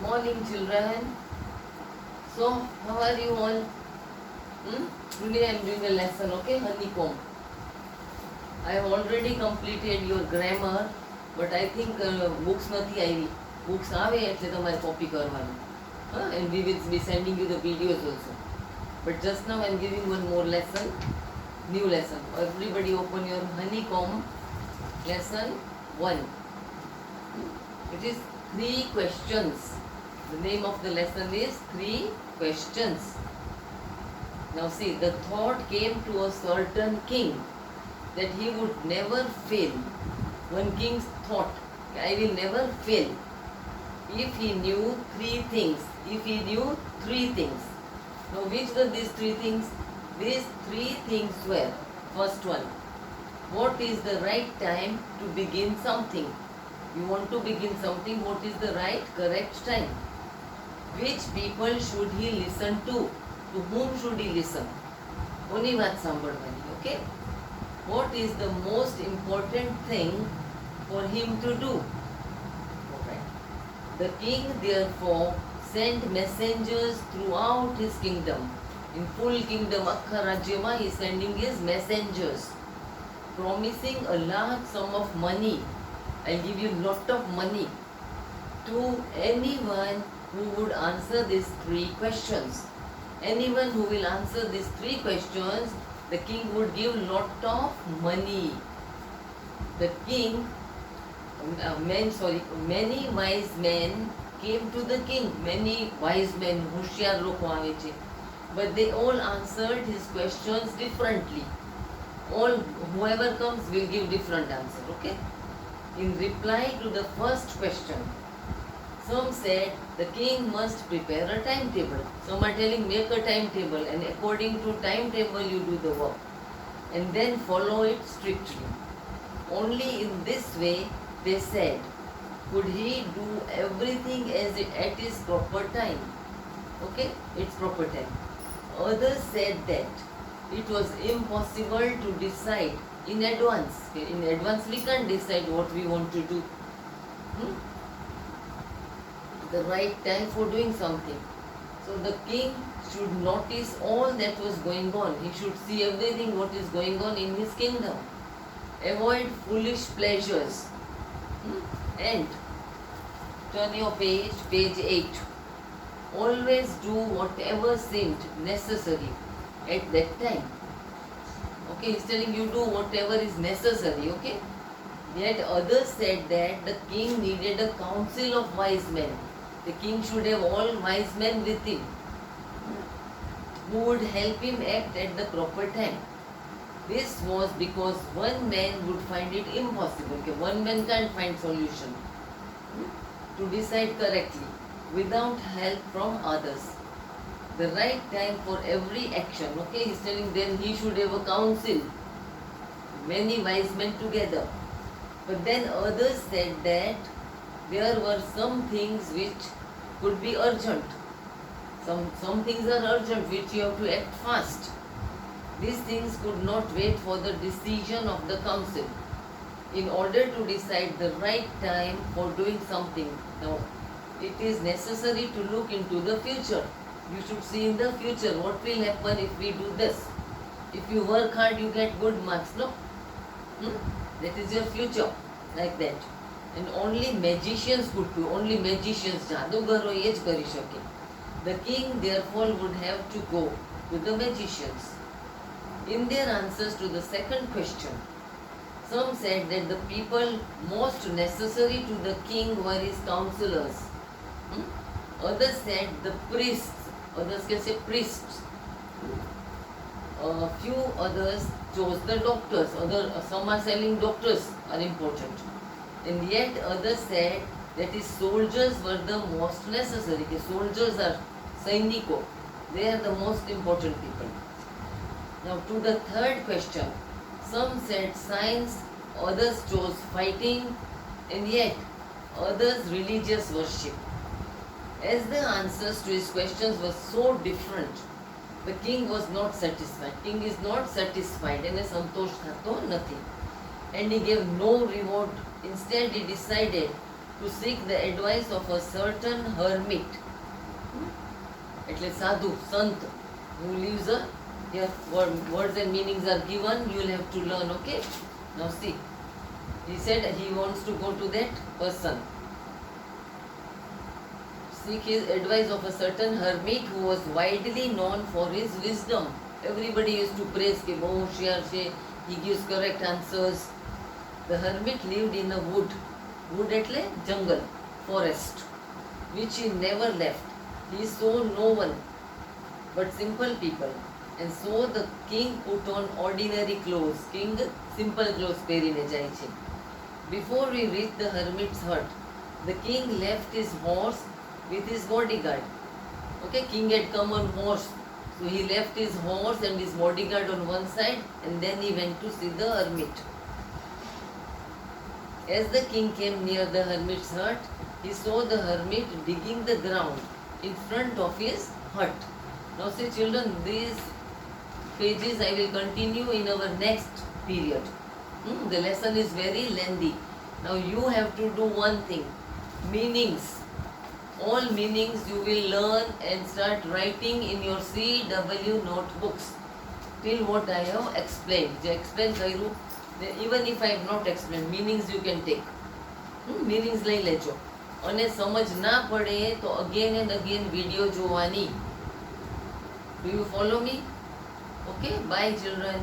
Morning, children. So, how are you all? Today I am doing a lesson, okay? Honeycomb. I have already completed your grammar, but I think books નથી આવી. Books આવે એટલે તમારે copy કરવાનું. And we will be sending you the videos also. But just now I am giving one more lesson, new lesson. Everybody open your honeycomb lesson 1. It is 3 questions. The name of the lesson is 3 questions. Now see, the thought came to a certain king that he would never fail. One king thought, I will never fail if he knew 3 things. If he knew 3 things. Now which were these 3 things? These 3 things were, first one, what is the right time to begin something? You want to begin something, what is the right, correct time? Which people should he listen to? To whom should he listen? કોની વાત સાંભળવાની, okay? What is the most important thing for him to do? Alright. The king therefore sent messengers throughout his kingdom. In full kingdom, આખા રાજ્યમાં he is sending his messengers, promising a large sum of money. I'll give you lot of money to anyone who would answer these 3 questions. Anyone who will answer these 3 questions, the king would give lot of money. The king, many wise men came to the king. Many wise men, હોશિયાર લોકો આવે છે. But they all answered his questions differently. Whoever comes will give different answer, okay? In reply to the first question, some said the king must prepare a timetable. Some are telling make a timetable, and according to timetable you do the work and then follow it strictly. Only in this way, they said, could he do everything at his proper time? Okay, its proper time. Others said that it was impossible to decide in advance. In advance we can't decide what we want to do. The right time for doing something. So the king should notice all that was going on. He should see everything what is going on in his kingdom. Avoid foolish pleasures. And turn your page 8. Always do whatever seemed necessary at that time. Okay, he's telling you do whatever is necessary, okay? Yet others said that the king needed a council of wise men. The king should have all wise men with him who would help him act at the proper time. This was because one man would find it impossible. Okay, one man can't find solution to decide correctly without help from others. The right time for every action. Okay, he's telling them he should have a council, many wise men together. But then others said that there were some things which could be urgent. Some things are urgent which you have to act fast. These things could not wait for the decision of the council. In order to decide the right time for doing something, now it is necessary to look into the future. You should see in the future what will happen if we do this. If you work hard, you get good marks, no? That is your future, like that. And only magicians could do, only magicians, જાદુગરો એ જ કરી શકે. The king therefore would have to go to the magicians. In their answers to the second question, some said that the people most necessary to the king were his counselors. Others said the priests, others can say priests. A few others chose the doctors, some are selling doctors are important. And yet others said that his soldiers were the most necessary. The soldiers are sainiko, they are the most important people. Now to the third question, some said science, others chose fighting, and yet others religious worship. As the answers to his questions were so different, the king was not satisfied. King is not satisfied, and સંતોષ થતો નથી. And he gave no reward. Instead, he decided to seek the advice of a certain hermit. એટલે સાધુ સંત who lives a, here words and meanings are given, you will have to learn. Okay, now see, he said he wants to go to that person, seek his advice of a certain hermit who was widely known for his wisdom. Everybody used to praise કે બહુ હોશિયાર છે, he gives correct answers. The hermit lived in a wood. Wood એટલે jungle, forest, which he never left. He saw no one but simple people, and so the king put on ordinary clothes. King simple clothes પહેરીને જાય છે. Before we reached the hermit's hut, the king left his horse with his bodyguard. Okay, king had come on horse, so he left his horse and his bodyguard on one side, and then he went to see the hermit. As the king came near the hermit's hut, he saw the hermit digging the ground in front of his hut. Now see children, these pages I will continue in our next period. The lesson is very lengthy. Now you have to do one thing, meanings. All meanings you will learn and start writing in your CW notebooks till what I have explained. જે explain કર્યું, even if I have not explained, meanings you can take. Meanings લઈ લેજો, અને સમજ ના પડે તો again and again video જોવાની. Do you follow me? Okay, bye children.